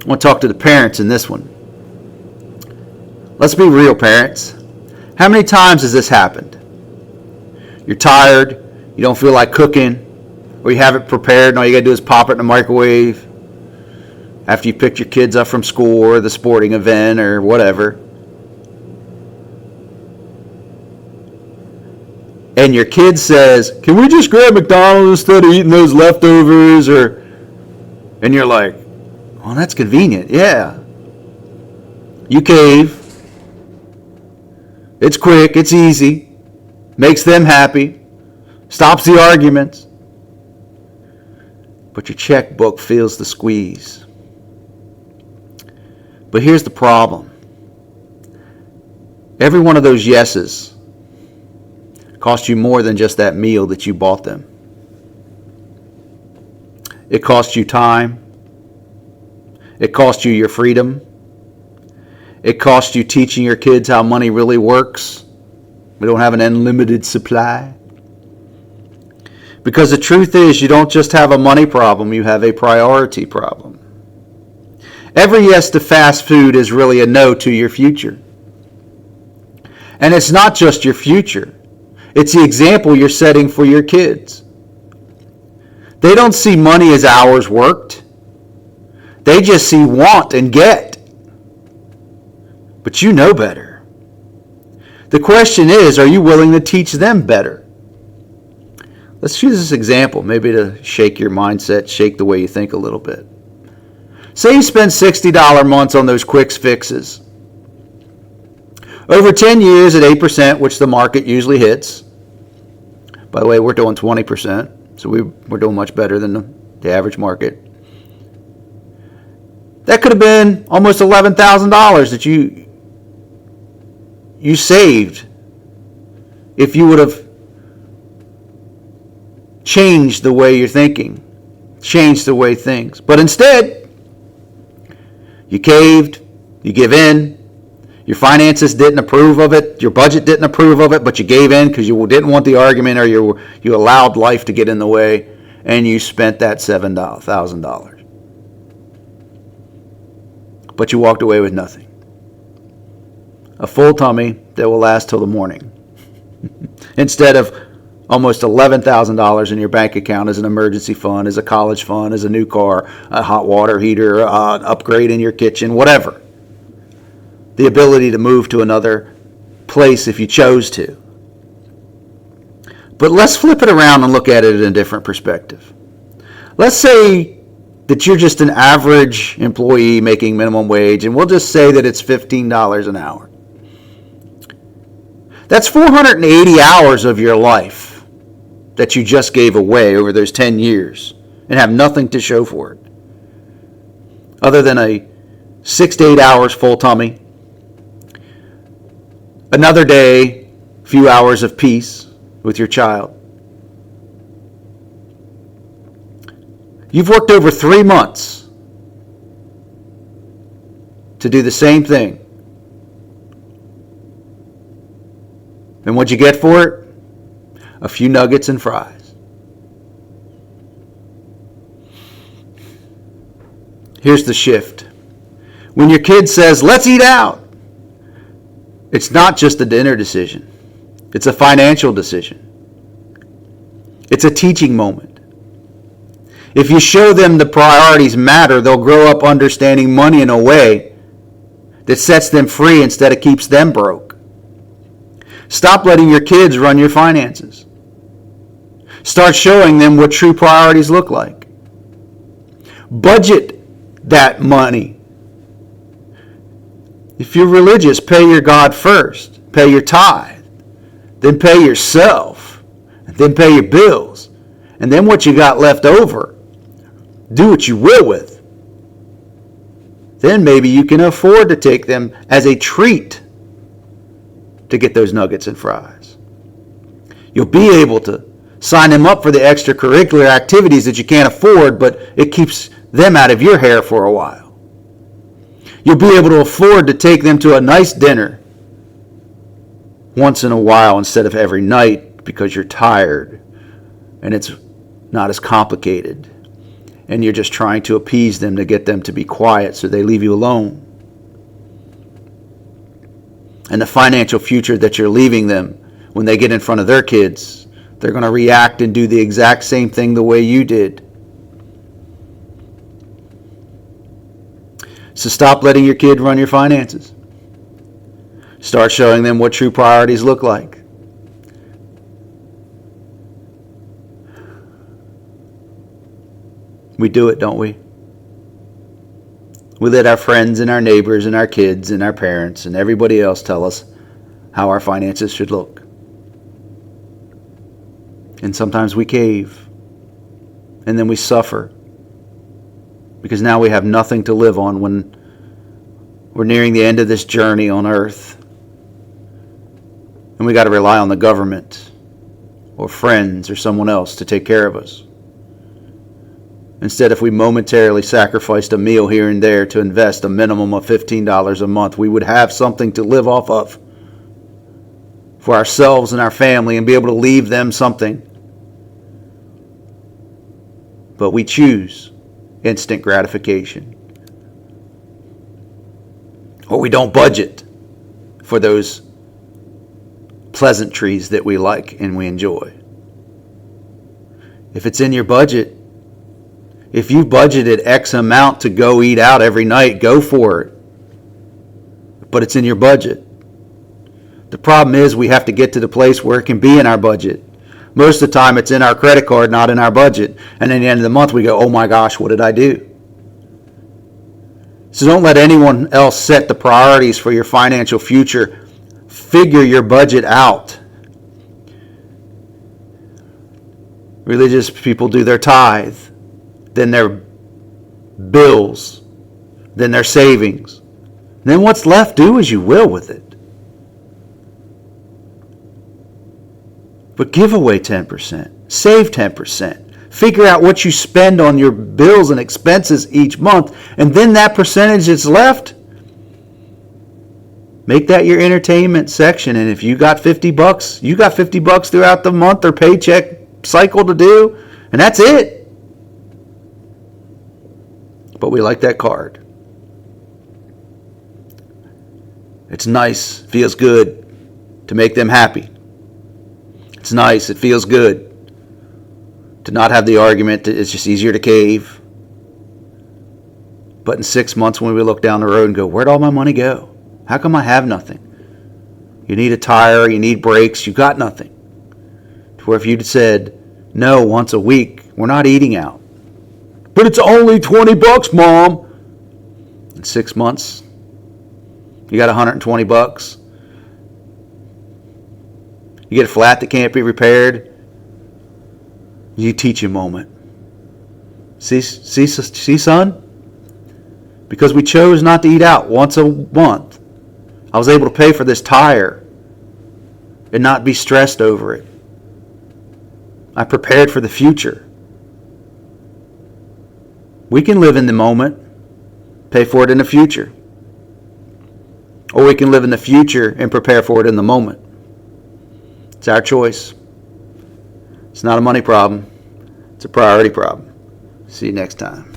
I want to talk to the parents in this one. Let's be real, parents. How many times has this happened? You're tired, you don't feel like cooking, or you have it prepared and all you gotta do is pop it in the microwave after you picked your kids up from school or the sporting event or whatever. And your kid says, "Can we just grab McDonald's instead of eating those leftovers?" And you're like, "Well, that's convenient." Yeah. You cave. It's quick, it's easy, makes them happy, stops the arguments. But your checkbook feels the squeeze. But here's the problem. Every one of those yeses cost you more than just that meal that you bought them. It cost you time. It cost you your freedom. It costs you teaching your kids how money really works. We don't have an unlimited supply. Because the truth is, you don't just have a money problem, you have a priority problem. Every yes to fast food is really a no to your future. And it's not just your future. It's the example you're setting for your kids. They don't see money as hours worked. They just see want and get. But you know better. The question is, are you willing to teach them better? Let's use this example, maybe to shake your mindset, shake the way you think a little bit. Say you spend $60 months on those quick fixes. Over 10 years at 8%, which the market usually hits. By the way, we're doing 20%, so we're doing much better than the average market. That could have been almost $11,000 that you saved if you would have changed the way you're thinking, changed the way things. But instead, you caved, you give in, your finances didn't approve of it, your budget didn't approve of it, but you gave in because you didn't want the argument, or you allowed life to get in the way, and you spent that $7,000. But you walked away with nothing. A full tummy that will last till the morning. Instead of almost $11,000 in your bank account as an emergency fund, as a college fund, as a new car, a hot water heater, an upgrade in your kitchen, whatever. The ability to move to another place if you chose to. But let's flip it around and look at it in a different perspective. Let's say that you're just an average employee making minimum wage, and we'll just say that it's $15 an hour. That's 480 hours of your life that you just gave away over those 10 years and have nothing to show for it. Other than a 6 to 8 hours full tummy, another day, few hours of peace with your child. You've worked over 3 months to do the same thing. And what'd you get for it? A few nuggets and fries. Here's the shift. When your kid says, "Let's eat out," it's not just a dinner decision. It's a financial decision. It's a teaching moment. If you show them the priorities matter, they'll grow up understanding money in a way that sets them free instead of keeps them broke. Stop letting your kids run your finances. Start showing them what true priorities look like. Budget that money. If you're religious, pay your God first. Pay your tithe. Then pay yourself. And then pay your bills. And then what you got left over, do what you will with. Then maybe you can afford to take them as a treat to get those nuggets and fries. You'll be able to sign them up for the extracurricular activities that you can't afford, but it keeps them out of your hair for a while. You'll be able to afford to take them to a nice dinner once in a while instead of every night because you're tired and it's not as complicated. and you're just trying to appease them to get them to be quiet so they leave you alone. And the financial future that you're leaving them, when they get in front of their kids, they're going to react and do the exact same thing the way you did. So stop letting your kid run your finances. Start showing them what true priorities look like. We do it, don't we? We let our friends and our neighbors and our kids and our parents and everybody else tell us how our finances should look. And sometimes we cave. And then we suffer. Because now we have nothing to live on when we're nearing the end of this journey on earth. And we got to rely on the government or friends or someone else to take care of us. Instead, if we momentarily sacrificed a meal here and there to invest a minimum of $15 a month, we would have something to live off of for ourselves and our family and be able to leave them something. But we choose instant gratification. Or we don't budget for those pleasantries that we like and we enjoy. If it's in your budget, if you budgeted X amount to go eat out every night, go for it. But it's in your budget. The problem is we have to get to the place where it can be in our budget. Most of the time it's in our credit card, not in our budget. And at the end of the month we go, oh my gosh, what did I do? So don't let anyone else set the priorities for your financial future. Figure your budget out. Religious people do their tithe, then their bills, then their savings. Then what's left, do as you will with it. But give away 10%. Save 10%. Figure out what you spend on your bills and expenses each month. And then that percentage that's left, make that your entertainment section. And if you got $50, you got $50 throughout the month or paycheck cycle to do. And that's it. But we like that card. It's nice, feels good to make them happy. It's nice, it feels good to not have the argument that it's just easier to cave. But in 6 months when we look down the road and go, where'd all my money go? How come I have nothing? You need a tire, you need brakes, you got nothing. To where if you'd said, no, once a week, we're not eating out. But it's only $20, Mom. In 6 months, you got $120. You get a flat that can't be repaired. You teach a moment. See, son? Because we chose not to eat out once a month, I was able to pay for this tire and not be stressed over it. I prepared for the future. We can live in the moment, pay for it in the future. Or we can live in the future and prepare for it in the moment. It's our choice. It's not a money problem. It's a priority problem. See you next time.